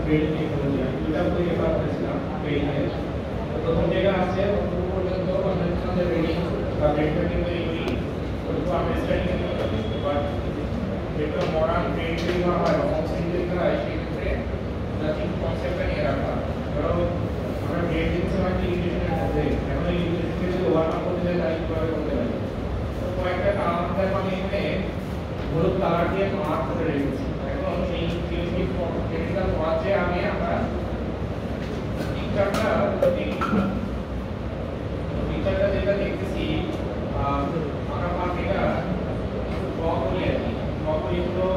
Grading technology আমি দুটো বই রেফার করেছিলাম গ্রেডিং এর। প্রথম যেটা আছে ততটুকু পর্যন্ত কনভেনশনাল গ্রেডিং বা ভেক্টর থিওরি ওটুকু আন্ডারস্ট্যান্ডিং এর বাট যেটা মডার্ন গ্রেডিং তৈরি করা হয় অপশন তৈরি করা হয় সেই ক্ষেত্রে বেসিক কনসেপ্টটা নিয়ে রাখা। ধরো আমরা গ্রেডিং সময় কি ইকুয়েশন আছে এখন এই ইকুয়েশনকে যদি ওভারকাম করতে চাই তাহলে কিভাবে করতে পারি। তো কয়েকটা কারণ আমি এখানে হলুদ কালার দিয়ে মার্ক করে রেখেছি। এখন এই থিওরি টেকনিক্যাল পড়াচ্ছে আমি আমরা পিকচারটা যেটা দেখতেছি আমরা এটা ড্র করি আর কি ড্র করি হলো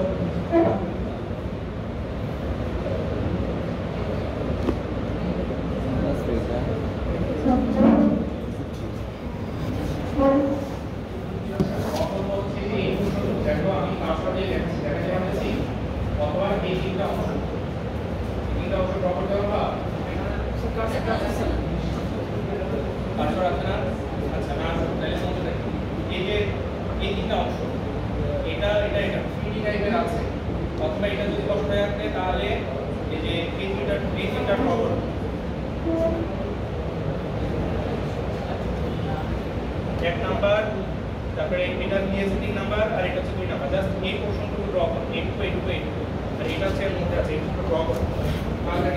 এক নাম্বার, তারপরে এটা নিয়ে সেটিং নাম্বার আর এটা হচ্ছে 2 নাম্বার। জাস্ট এই পোরশনটুকু ড্র করুন, এইটুকু আর এটা হচ্ছে এর মধ্যে আছে, এইটুকু ড্র করুন। তাহলে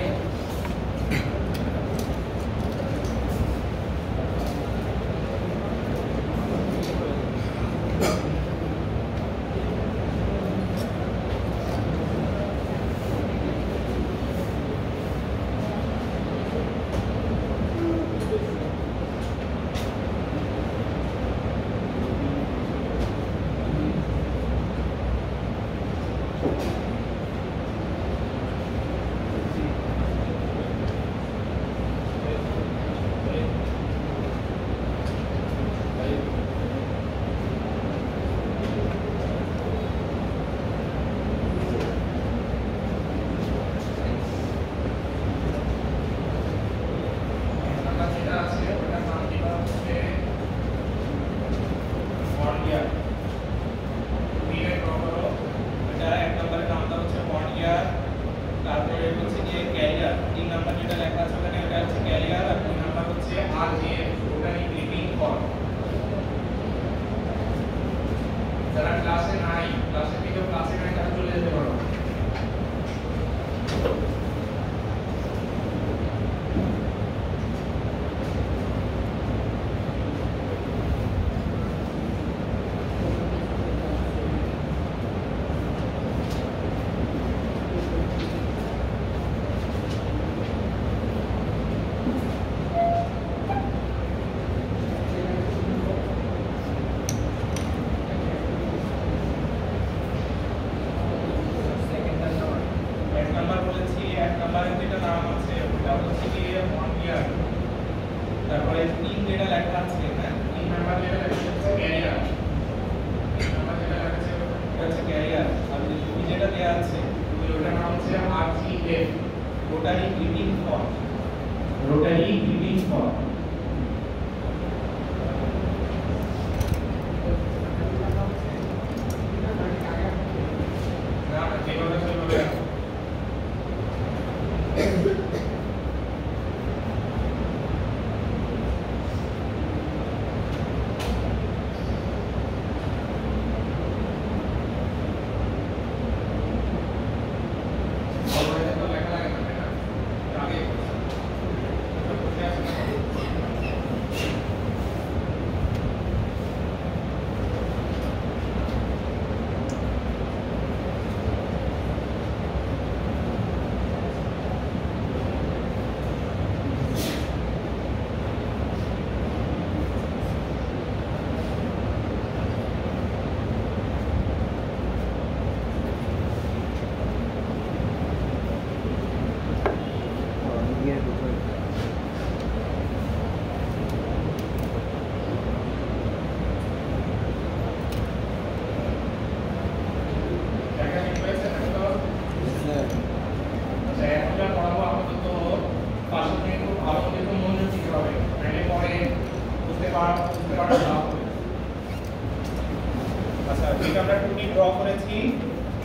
এটা আমরা 2D ড্র করেছি,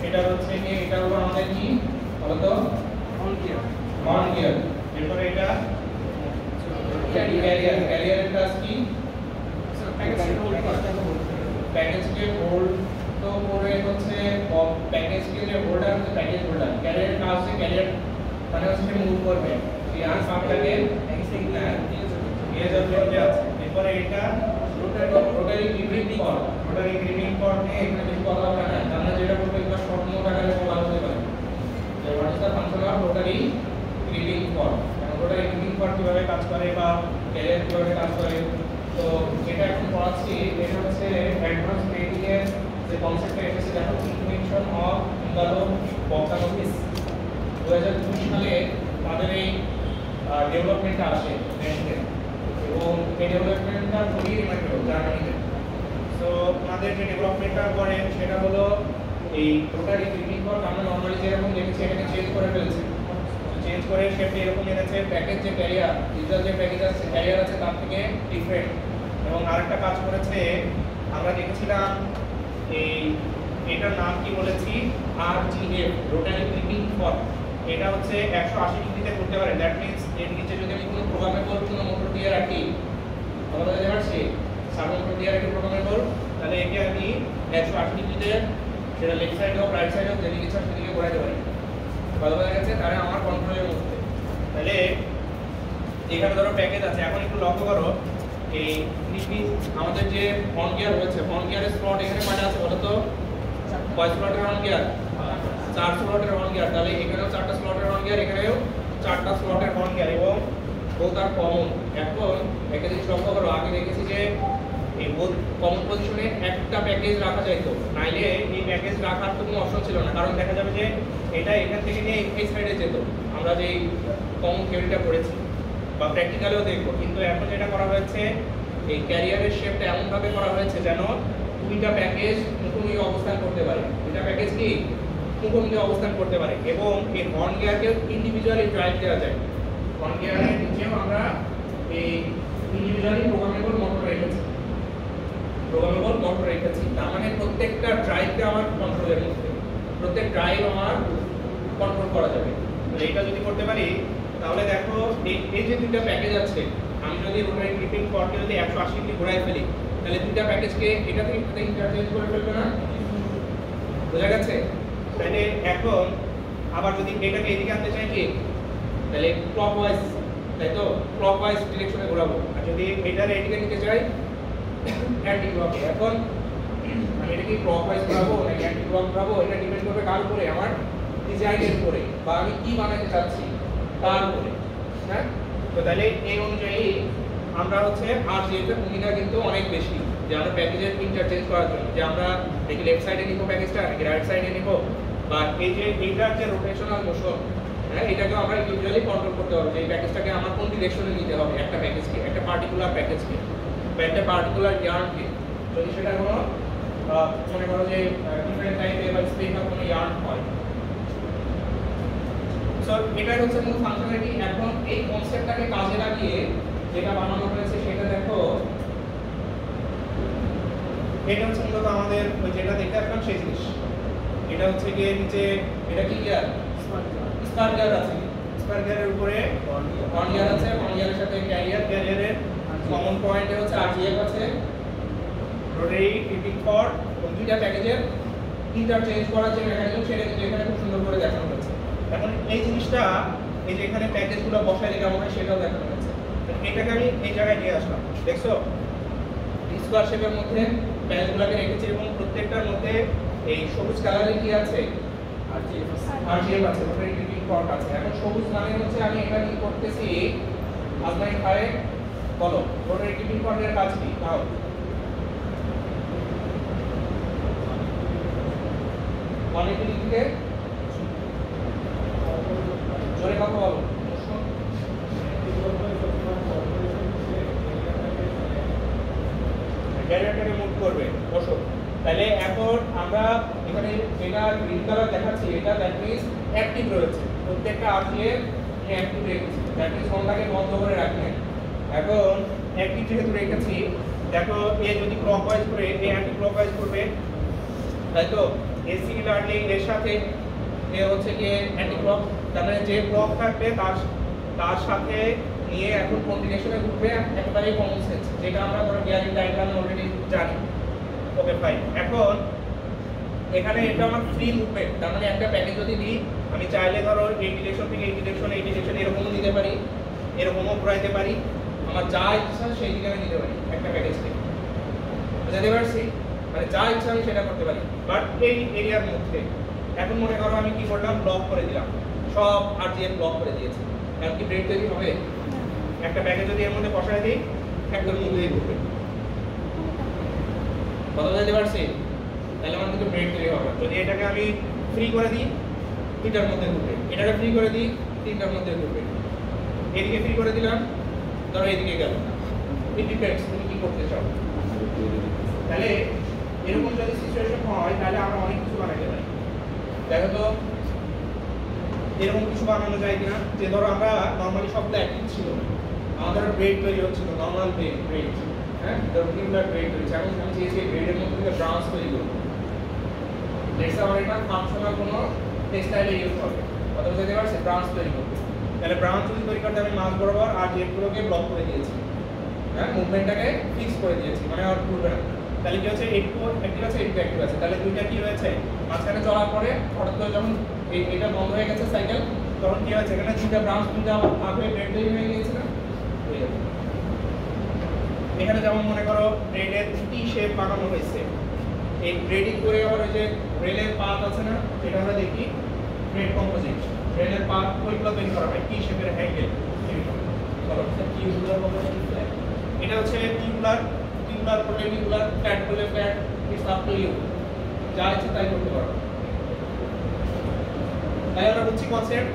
এটা হচ্ছে কি এটা হলো আমাদের কি বলতো হর্ন গিয়ার। এরপরে এটা ক্যারিয়ার। ক্যারিয়ারের কাজ কি? প্যাকেজকে হোল্ড তো করে হচ্ছে প্যাকেজকে যে হোল্ডার হচ্ছে প্যাকেজ হোল্ডার। ক্যারিয়ারের কাজ হচ্ছে ক্যারিয়ার মানে হচ্ছে মুভ করবে এই আনসারটাকে এরপরে এটা rotary gripping cord. Rotary gripping cord নিয়ে এখানে বেশি কথা হবে না, আমরা যেটা বলবো এটা শর্ট নোট আকারে বলা হতে পারে যে what is the function of rotary gripping cord. Rotary gripping cord কিভাবে কাজ করে বা ক্যারিয়ার কিভাবে কাজ করে, তো এটা এখন পড়াচ্ছি। এটা হচ্ছে অ্যাডভান্স ট্রেনিং এর যে কনসেপ্টটা এসেছে, দেখো ইনভেনশন অফ ইঙ্গালো বক্সানোভিস 2002 সালে তাদের এই ডেভেলপমেন্টটা আসে নেটে, এবং এই ডেভেলপমেন্টটা খুবই রিমার্কেবল জার্মানিতে। সো আমাদের যে ডেভেলপমেন্টটা করে সেটা হলো এই রোটারি গ্রিপিং কর্ড আমরা নরমালি যেরকম দেখেছি এটাকে চেঞ্জ করে ফেলছে। চেঞ্জ করে শেপটা এরকম এনেছে, প্যাকেজ যে ক্যারিয়ার ডিজিটাল যে প্যাকেজ আছে ক্যারিয়ার আছে তার থেকে ডিফারেন্ট। এবং আরেকটা কাজ করেছে আমরা দেখেছিলাম এই এটার নাম কি বলেছি RGF রোটারি গ্রিপিং কর্ড। এটা হচ্ছে 180 ডিগ্রিতে করতে পারে। দ্যাট মিন্স এর নিচে যদি আমি কোনো প্রোগ্রামেবল কোনো মোটর দিয়ে রাখি, আমরা বুঝতে পারছি সাব মোটর দিয়ে রাখি প্রোগ্রামেবল, তাহলে একে আমি 180 ডিগ্রিতে সেটা লেফট সাইড হোক রাইট সাইড হোক যেদিকে ইচ্ছা সেদিকে ঘোরাতে পারি। ভালো হয়ে গেছে, তাহলে আমার কন্ট্রোলের মধ্যে। তাহলে এখানে ধরো প্যাকেজ আছে, এখন একটু লক্ষ্য করো এই আমাদের যে হর্ন গিয়ার রয়েছে, হর্ন গিয়ারের স্লট এখানে কয়টা আছে বলো তো? কয় স্লটের হর্ন গিয়ার? 4 স্লটের হর্ন গিয়ার। তাহলে এখানেও 4টা স্লটের হর্ন গিয়ার, এখানেও 4টা স্লটের হর্ন গিয়ার এবং বোথ আর কমন। এখন একটা জিনিস লক্ষ্য করো, আগে দেখেছি যে এই বোথ কমন পজিশনে একটা প্যাকেজ রাখা যাইতো, নাইলে এই প্যাকেজ রাখার তো কোনো অপশন ছিল না, কারণ দেখা যাবে যে এটা এখান থেকে নিয়ে এই সাইডে যেত। আমরা যে কমন থিওরিটা পড়েছি বা প্র্যাকটিক্যালেও দেখবো, কিন্তু এখন যেটা করা হয়েছে এই ক্যারিয়ারের শেপটা এমনভাবে করা হয়েছে যেন দুইটা প্যাকেজ মুখোমুখি অবস্থান করতে পারে। দুইটা প্যাকেজ কি মুখোমুখি অবস্থান করতে পারে এবং এই হর্ন গিয়ারকে ইন্ডিভিজুয়ালি ড্রাইভ দেওয়া যায়। হর্ন গিয়ারের নিচেও আমরা এই ইন্ডিভিজুয়ালি প্রোগ্রামেবল মোটর রেখেছি, তার মানে প্রত্যেকটা ড্রাইভকে আমার কন্ট্রোলের মধ্যে, প্রত্যেক ড্রাইভ আমার কন্ট্রোল করা যাবে। এইটা যদি করতে পারি তাহলে দেখো এই যে দুইটা প্যাকেজ আছে, আমি যদি রোটারি গ্রিপিং কর্ডকে যদি 180 ডিগ্রি ঘোরায় ফেলি তাহলে দুইটা প্যাকেজকে এটা থেকে এটাতে ইন্টারচেঞ্জ করে ফেলবে না? বোঝা গেছে? তাহলে এখন আবার যদি এটাকে এদিকে আনতে চাই কি, তাহলে ক্লকওয়াইজ, তাই তো ক্লকওয়াইজ ডিরেকশনে ঘোরাবো। আর যদি এটার এদিকে নিতে চাই অ্যান্টি ক্লক। এখন আমি এটাকে ক্লকওয়াইজ ঘোরাবো নাকি অ্যান্টি ক্লক ঘোরাবো, এটা ডিপেন্ড করবে কার উপরে? আমার ডিজাইনের উপরে বা আমি কি বানাতে চাচ্ছি তার উপরে। হ্যাঁ, তো তাহলে এই অনুযায়ী আমরা হচ্ছে RGF এর ভূমিকা কিন্তু অনেক বেশি, যে আমরা প্যাকেজের ইন্টারচেঞ্জ করার জন্য, যে আমরা দেখি লেফট সাইডে নিব প্যাকেজটা নাকি রাইট সাইডে নিব, বা এই যে এইটার যে রোটেশনাল মোশন, হ্যাঁ এটাকে আমরা ইন্ডিভিজুয়ালি কন্ট্রোল করতে পারবো যে এই প্যাকেজটাকে আমার কোন ডিরেকশনে নিতে হবে, একটা প্যাকেজকে, একটা পার্টিকুলার প্যাকেজকে বা একটা পার্টিকুলার ইয়ার্নকে। যদি সেটা কোনো মনে করো যে ডিফারেন্ট টাইপের বা স্পেশাল কোনো ইয়ার্ন হয়। সো এটাই হচ্ছে মূল ফাংশনালিটি। এখন এই কনসেপ্টটাকে কাজে লাগিয়ে যেটা বানানো হয়েছে সেটা দেখো, এটা হচ্ছে মূলত আমাদের ওই যেটা দেখতে আসলাম সেই জিনিস। এটা হচ্ছে গিয়ে নিচে এটা কি গিয়ার? স্পার গিয়ার আছে, স্পার গিয়ারের উপরে হর্ন গিয়ার আছে, হর্ন গিয়ারের সাথে ক্যারিয়ার, ক্যারিয়ারের কমন পয়েন্টে হচ্ছে RGF আছে, রোটারি গ্রিপিং কর্ড, দুইটা প্যাকেজের ইন্টারচেঞ্জ করার যে মেকানিজম সেটা কিন্তু এখানে খুব সুন্দর করে দেখানো হয়েছে। এখন এই জিনিসটা এই যে এখানে প্যাকেজগুলো বসায় দিলে কেমন হয় সেটাও দেখানো হয়েছে। এটাকে আমি এই জায়গায় নিয়ে আসলাম, দেখছো স্কোয়ার শেপের মধ্যে প্যাকেজগুলোকে রেখেছি এবং প্রত্যেকটার মধ্যে এই সবুজ কালারে কি আছে? RGF আছে, রোটারি গ্রিপিং কর্ড আছে। এখন সবুজ মানে হচ্ছে আমি এটা কি করতেছি, আজমাইন খায় বলো রোটারি গ্রিপিং কর্ডের কাজ কি? তাও অনেক দিকে জোরে কথা বলো। ক্যারিয়ারটাকে মুভ করবে, বসো। তাহলে এখন আমরা এখানে যেটা গ্রিন কালার দেখাচ্ছি এটা দ্যাট মিন্স অ্যাক্টিভ রয়েছে, প্রত্যেকটা RGF অ্যাক্টিভ রেখেছি, দ্যাট মিন্স ফোনটাকে বন্ধ করে রাখবেন। এখন অ্যাক্টিভ যেহেতু রেখেছি, দেখো এ যদি ক্লকওয়াইজ করে এ অ্যান্টি ক্লকওয়াইজ করবে, তাই তো এ সিমিলারলি এর সাথে এ হচ্ছে কি অ্যান্টি ক্লক তার মানে যে ব্লক থাকবে তার সাথে নিয়ে এখন কোন ডিরেকশনে ঘুরবে একেবারেই কমন সেন্স, যেটা আমরা ধরো গিয়ারিং ডায়াগ্রামে অলরেডি জানি। Okay fine. এখন এখানে এটা আমার ফ্রি মুভমেন্ট, তার মানে একটা প্যাকেজ যদি দিই আমি চাইলে ধরো এই ডিরেকশন থেকে এই ডিরেকশন এরকমও নিতে পারি, এরকমও ঘোরাইতে পারি, আমার যা ইচ্ছা সেই দিকে আমি নিতে পারি একটা প্যাকেজ থেকে। বুঝতে পারছি? মানে যা ইচ্ছা আমি সেটা করতে পারি, বাট এই এরিয়ার মধ্যে। এখন মনে করো আমি কি করলাম, ব্লক করে দিলাম, সব আরজিএফ ব্লক করে দিয়েছি, এখন কি ব্রেক তৈরি হবে? একটা প্যাকেজ যদি এর মধ্যে বসায় দিই একদম মধ্যেই ঘুরবে। কথা বুঝতে পারছি? তাহলে আমার কিন্তু ব্রেক তৈরি হবে। যদি এটাকে আমি ফ্রি করে দিই তিনটার মধ্যে ঘুরবে, এটাকে ফ্রি করে দিই তিনটার মধ্যে ঘুরবে, এদিকে ফ্রি করে দিলাম ধরো এদিকে গেল। ইট ডিপেন্ডস তুমি কি করতে চাও। তাহলে এরকম যদি সিচুয়েশন হয় তাহলে আমরা অনেক কিছু বানাতে পারি। দেখো তো এরকম কিছু বানানো যায় কিনা, যে ধরো আমরা নরমালি সবগুলো অ্যাক্টিভ ছিল, আমাদের ব্রেক তৈরি হচ্ছিল নরমাল ব্রেক, হ্যাঁ ধরো কিংবা ব্রেক তৈরি, এখন আমি চেয়েছি ব্রেডের মধ্যে থেকে ব্রাঞ্চ তৈরি করবো। নেক্সট আমার এটা ফাংশনাল কোনো টেক্সটাইলে ইউজ হবে, কথা বুঝতে পারছি? ব্রাঞ্চ তৈরি করবে। তাহলে ব্রাঞ্চ যদি তৈরি করতে আমি মাছ বরাবর আর জেটগুলোকে ব্লক করে দিয়েছি, হ্যাঁ মুভমেন্টটাকে ফিক্স করে দিয়েছি, মানে আর ঘুরবে না। তাহলে কি হচ্ছে, এইটু অ্যাক্টিভ আছে, এইটু অ্যাক্টিভ আছে, তাহলে দুইটা কি হয়েছে মাঝখানে চলার পরে হঠাৎ করে যখন এটা বন্ধ হয়ে গেছে সাইকেল, তখন কি হয়েছে এখানে দুইটা ব্রাঞ্চ দুইটা ভাগ হয়ে ব্রেড তৈরি হয়ে গিয়েছে না। এখানে যেমন মনে করো ব্রেডের টি শেপ বানানো হয়েছে, এই ব্রেডিং করে আবার ওই যে রেলের পাত আছে না, যেটা আমরা দেখি ব্রেড কম্পোজিট, রেলের পাত ওইগুলো তৈরি করা হয় টি শেপের হ্যান্ডেল। এটা হচ্ছে টিউবুলার করলে টিউবুলার, ফ্ল্যাট করলে flat, it's up to you, যা ইচ্ছে তাই করতে পারো। তাই আমরা বুঝছি কনসেপ্ট।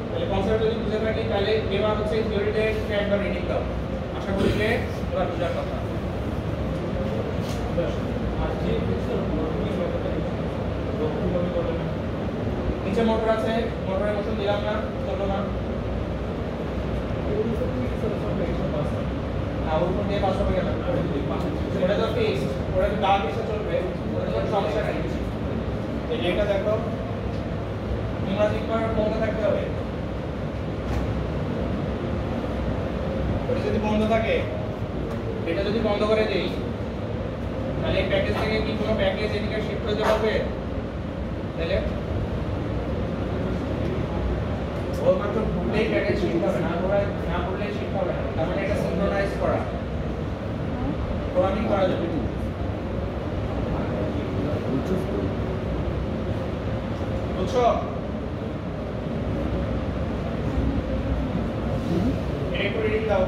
তাহলে কনসেপ্ট যদি বুঝে থাকি তাহলে এবার হচ্ছে থিওরিতে একবার রিডিং দাও, আশা করি যে এবার বুঝার কথা। নিচে মোটর আছে, মোটরের মোশন দিলাম না, চললো না, উপর দিয়ে পাস হবে কেন? ওটা তো ফিক্স, ওটা তো ডাল পিসে চলবে, ওটা কোনো সমস্যা নেই। এটা দেখো ইমাজিন করার বন্ধ থাকতে হবে, ওটা যদি বন্ধ থাকে, এটা যদি বন্ধ করে দেই তাহলে এই প্যাকেজ থেকে কি কোনো প্যাকেজ এদিকে শিফট হতে পারবে? তাহলে ওর মাত্র ঘুরলেই প্যাকেজ শিফট হবে, না ঘুরলেই শিফট হবে না। তার মানে এটা সিনক্রোনাইজ করা, প্রোগ্রামিং করা যাবে। বুঝছো? এটা একটু রিডিং দাও।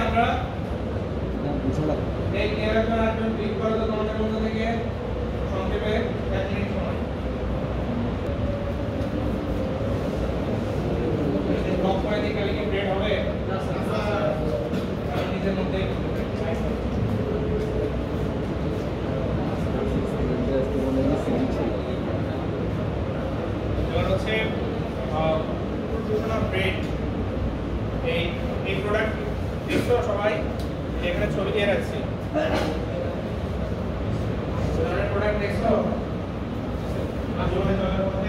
আমরা এই ক্যারেক্টার আইকন ক্লিক করে তো তোমাদের মধ্যে থেকে সংক্ষেপে 1 মিনিট সময় ব্লক করে দিই কালি কি ব্রেড হবে না স্যার আমি নিজের মধ্যে এবার হচ্ছে প্রোডাকশন অফ ব্রেড এই প্রোডাক্ট দেখছো সবাই এখানে ছবি দিয়ে রাখছি প্রোডাক্ট দেখছো আজকে চলার মধ্যে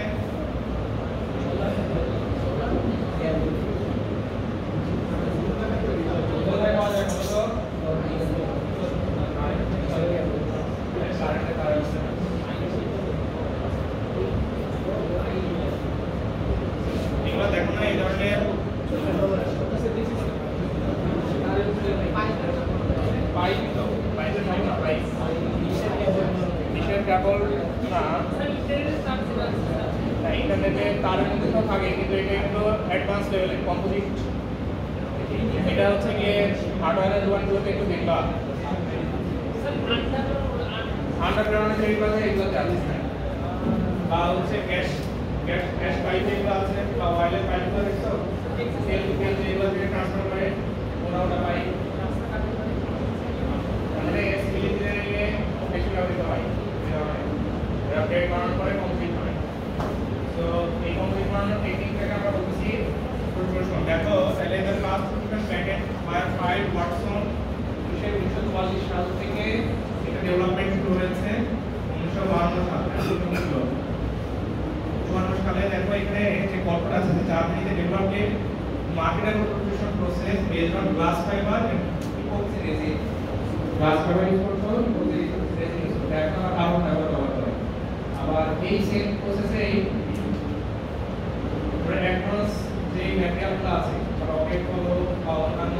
দেখো না এই ধরনের কেবল না ইন্টারনেটে তার মধ্যে তো থাকে কিন্তু এটা একটু অ্যাডভান্স লেভেলের কম্পোজিট এটা হচ্ছে গিয়ে হার্ডওয়্যারের দোকানগুলোতে একটু দেখবা আন্ডারগ্রাউন্ডে যেগুলো আছে এগুলো চার্জেস নেয় বা হচ্ছে গ্যাস পাইপ যেগুলো আছে বা ওয়্যারলেস পাইপগুলো দেখছো সেল টু সেল যেগুলো থেকে ট্রান্সফার করে ওটা পাইপ মানে সিভিল ইঞ্জিনিয়ারিংয়ে বেশি ব্যবহৃত হয় এটা ব্রেড বানানোর পরে কমপ্লিট হয় তো এই কমপ্লিট বানানোর টেকনিকটাকে আমরা বলতেছি প্রোডাকশন দেখো তাহলে এদের লাস্ট প্যাকেট বাই 5 ওয়াটসন 1944 সাল থেকে এটা ডেভেলপমেন্ট শুরু হয়েছে 1952 সালে 1952 সালে দেখো এখানে যে গল্পটা আছে যে জার্মানিতে development marketable production process based on glass fiber and epoxy resin glass fiber use করতে হবে ইপক্সি রেজিন ইউজ করতে একটা কার্বন ফাইবার ব্যবহার করে আবার এই সেম প্রসেসে অ্যাডভান্স যে ম্যাটেরিয়ালগুলো আছে রকেট হলো বা অন্যান্য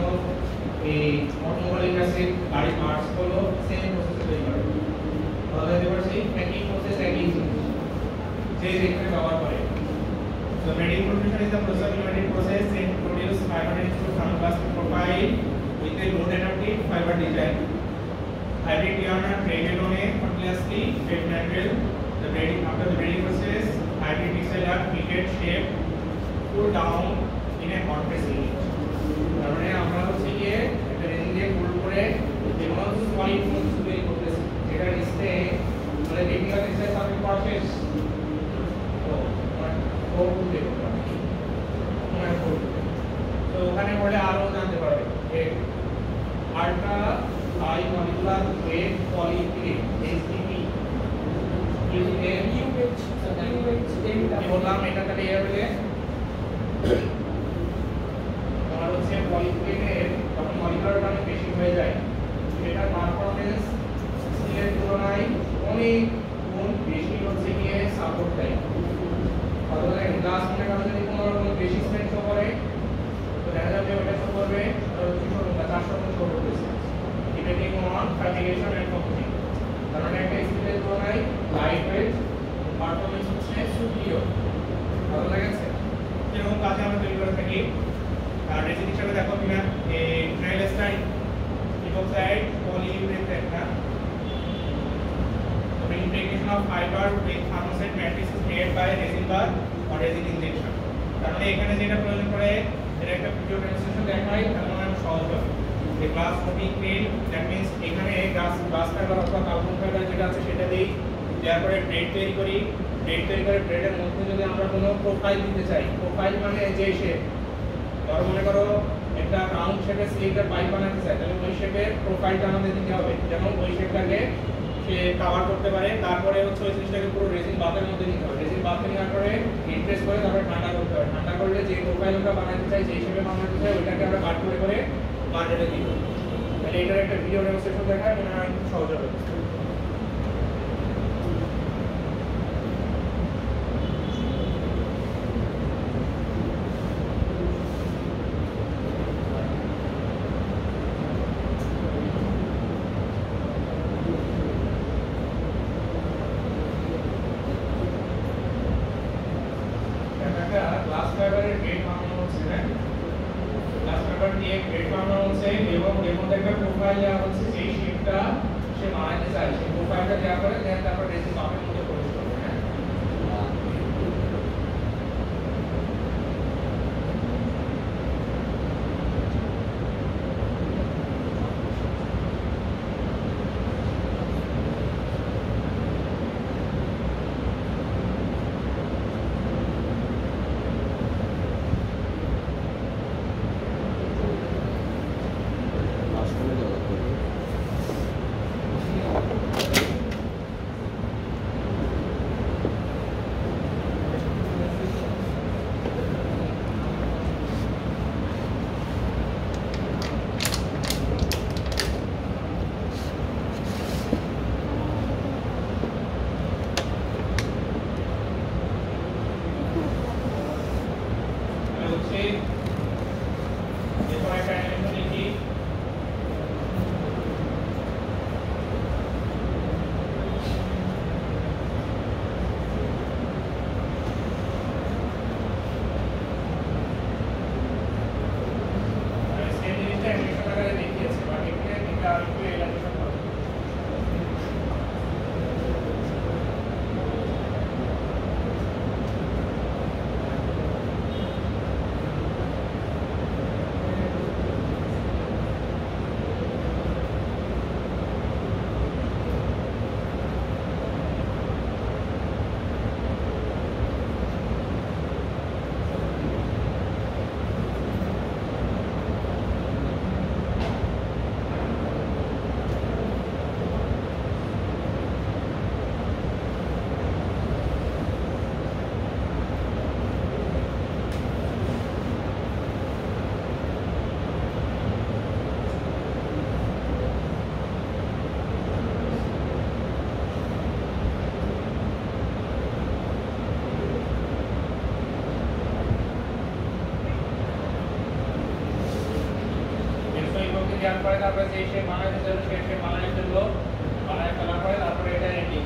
এই অটোমোবাইল ইন্ডাস্ট্রি গাড়ি পার্টস হলো সেম প্রসেসে তৈরি করে তাহলে এবার সেই একই প্রসেস একই যে যেখানে ব্যবহার করে so mating production is the process of mating process and produce fiber into thermoplastic profile with a load adaptive fiber design hybrid yarn are braided on a continuously fed material the braiding after the braiding process hybrid textile are heated shaped cooled down in a hot press unit তারপরে আমরা হচ্ছে গিয়ে একটা raisin দিয়ে cold করে যেমন solid modes তৈরি করতেছি যেটা নিচে মানে টেকনিক্যাল রিসার্চ আমি প্রসেস তো ওখানে পড়ে আরো জানতে পারবে যে ultra high molecular weight polyethylene SDP বললাম এটা তাহলে এর বলে তোমার হচ্ছে পলিইথিলিনের যখন মলিকুলারটা অনেক বেশি হয়ে যায় এটার পারফরম্যান্স স্টিলের তুলনায় অনেক গুণ বেশি হচ্ছে গিয়ে সাপোর্ট দেয় অথবা গ্লাস মনে করো যদি কোনো রকম বেশি স্ট্রেন্থ করে তো দেখা যাবে ওটা শো করবে 400 শো করতেছে depending on fabrication and composition কারণ একটা স্টিলের তুলনায় লাইট ওয়েট পারফরম্যান্স হচ্ছে সুপিরিয়র ভালো লাগছে যেরকম কাজে আমরা তৈরি করে থাকি আর রেজিন হিসেবে দেখো কিনা এই ফিনাইল স্টাইল ইপোক্সাইড পলিইউরেথেন না the integration of fiber with thermoset matrix is made by resin bar or resin injection তাহলে এখানে যেটা প্রয়োজন পড়ে এটা একটা ভিডিও ডেমনস্ট্রেশন দেখাই তাহলে আমরা সহজ হবে যে glass coating cream that means এখানে গ্লাস ফাইবার অথবা কার্বন ফাইবার যেটা আছে সেটা দেই তারপরে ব্রেড তৈরি করি ব্রেড তৈরি করে ব্রেডের মধ্যে যদি আমরা কোনো প্রোফাইল দিতে চাই প্রোফাইল মানে যে শেপ ধরো মনে করো একটা রাউন্ড শেপের সিলিন্ডার পাইপ বানাতে চাই তাহলে ওই শেপের প্রোফাইলটা আমাদের দিতে হবে যেমন ওই শেপটাকে সে কভার করতে পারে তারপরে হচ্ছে ওই জিনিসটাকে পুরো রেজিন বাথের মধ্যে নিতে হবে রেজিন বাথে নেওয়ার পরে হিট প্রেস করে তারপরে ঠান্ডা করতে হবে ঠান্ডা করলে যে প্রোফাইল আমরা বানাতে চাই সেই হিসেবে বানাতে চাই ওইটাকে আমরা কাট করে মার্কেটে দিব তাহলে এটার একটা ভিডিও ডেমনস্ট্রেশন দেখায় মনে হয় খুব সহজ হবে গ্লাস ফাইবারের গ্রেড বানানো হচ্ছে না গ্লাস ফাইবার দিয়ে গ্রেড বানানো হচ্ছে মধ্যে একটা প্রোফাইল দেওয়া হচ্ছে যে শেপটা সে বানাইতে চায় সেই প্রোফাইলটা দেওয়া করে দেন তারপর রেজিস্ট মাপের মধ্যে প্রবেশ করবে হ্যাঁ জ্ঞান করে তারপরে যে সে বানাইতে চাইলো সে বানাই ফেললো বানাই ফেলার পরে তারপরে এটা ending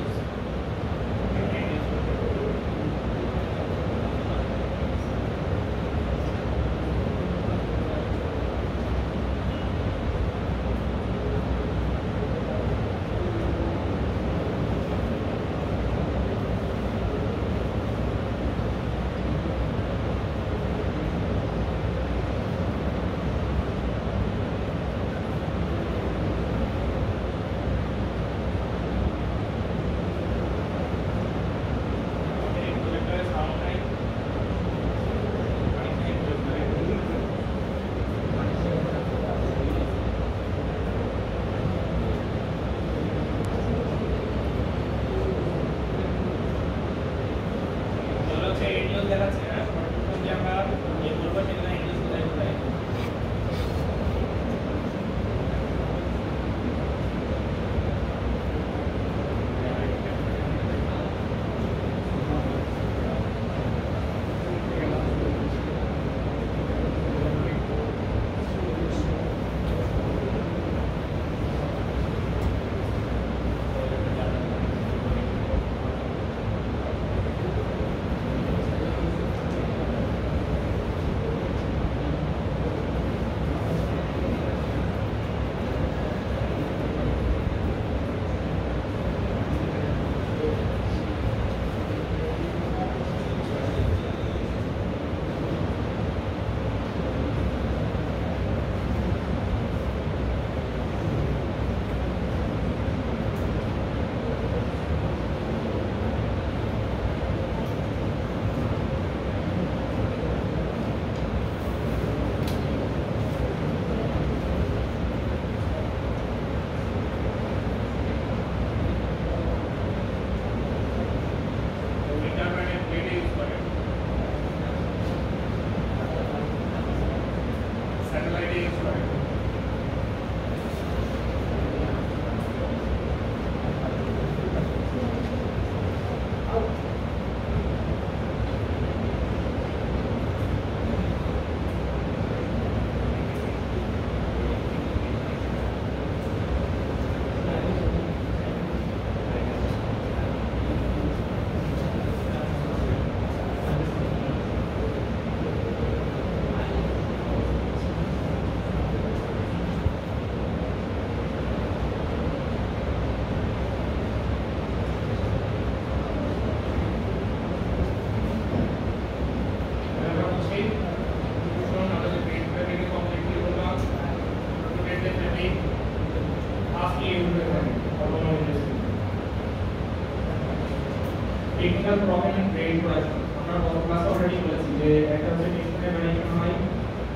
technical problem and grade production আমরা গত ক্লাসে অলরেডি বলেছি যে একটা হচ্ছে টেকনিক্যাল ভ্যারিয়েশন হয়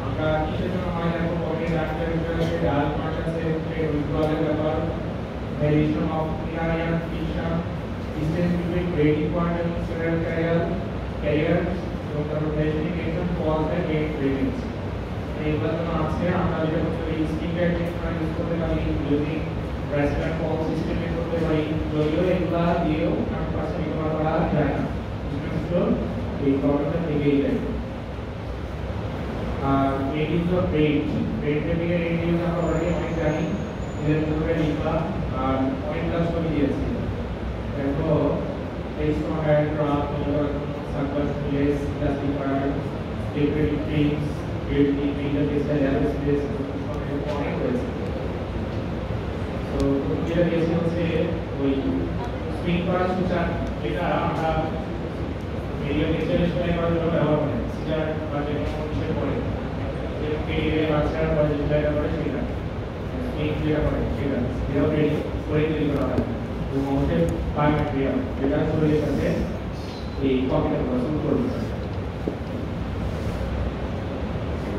আমরা কিসের জন্য হয় দেখো পকেট ডাক্তার আছে ডাল মার্ক আছে উইথড্রলের ব্যাপার ভ্যারিয়েশন অফ ইনারিয়ান fiction distance between grading point and several carriers এবং তারপর verification for the gate gradings এইগুলো জন্য আছে আমরা যেটা করতে পারি স্কিম টেকনিক ইউজ করতে পারি যদি রেসপন্স কল সিস্টেমে করতে পারি যদিও এগুলা দিয়েও 100% রিকভার করা যায় না স্টুডেন্টসগুলো এই প্রবলেমটা থেকেই যায় আর এটি হলো গ্রেড টেবিলের এই নিউজ আমরা অলরেডি অনেক জানি এর মধ্যে লিখা আর অনেক ক্লাস করে দিয়েছি দেখো based on diagram circles place classifier different things grade the major database অনেক রয়েছে তো যেটা দিয়েছে হচ্ছে ওই স্প্রিং করা সূচক যেটা আমরা ভিডিও ইনস্টলেশন করার জন্য ব্যবহার করি সিজার বা যে কোনো বিষয় পড়ে যে পেয়ে বাচ্চারা পড়ে যেটা করে সেটা স্প্রিং যেটা করে সেটা সেটাও রেডি করে তৈরি করা হয় এবং হচ্ছে বায়োমেট্রিয়া যেটা শরীরের সাথে এই কপিটা করা শুরু করবে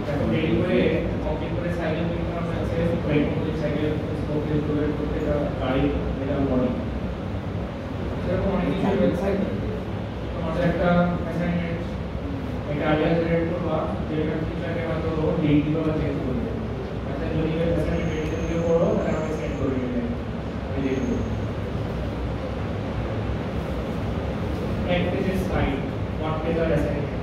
এখন রেডি করে কমপ্লিট করে সাইকেল বিভিন্ন আছে ওয়েট সাইকেল স্কোপে করতে গাড়ি এটা বডি সেরকম অনেক কিছু ওয়েবসাইট তোমাদের একটা অ্যাসাইনমেন্ট একটা আইডিয়া জেনারেট করবা যেটা টিচারকে মাত্র লিড দিবা বা চেঞ্জ করবে আচ্ছা যদি অ্যাসাইনমেন্ট রেডি করে করো তাহলে আমাকে সেন্ড করে দিবে আমি দেখব এক পেজের স্লাইড ওয়ান পেজের অ্যাসাইনমেন্ট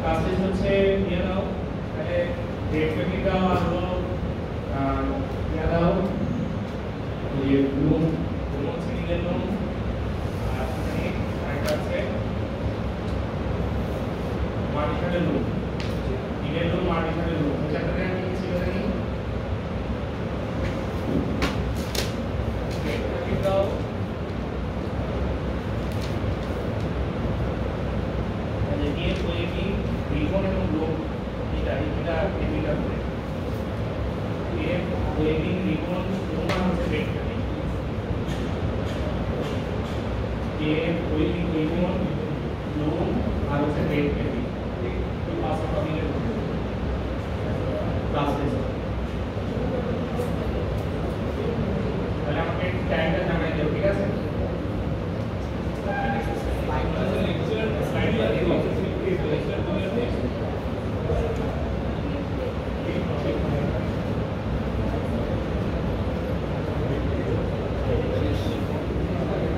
কাজটি হচ্ছে নিয়ে নাও তাহলে রেড টেকনিকটা আসলো নিয়ে দাও যে লুম সিঙ্গেল লুম আর এখানে আরেকটা আছে মার্টিশালের লুম সিঙ্গেল লুম মার্টিশালের লুম চ্যাপ্টারে আমি কি ছিল জানি রেড টেকনিকটাও দিয়ে তৈরি রিবন এবং লোক এটা করে এর ওয়েবিং রিবন লোনা হচ্ছে রেড টেকনিক এর ওয়েবিং রিবন লোন আর হচ্ছে রেড টেকনিক এই পাঁচটা টপিকের ক্লাস টেস্ট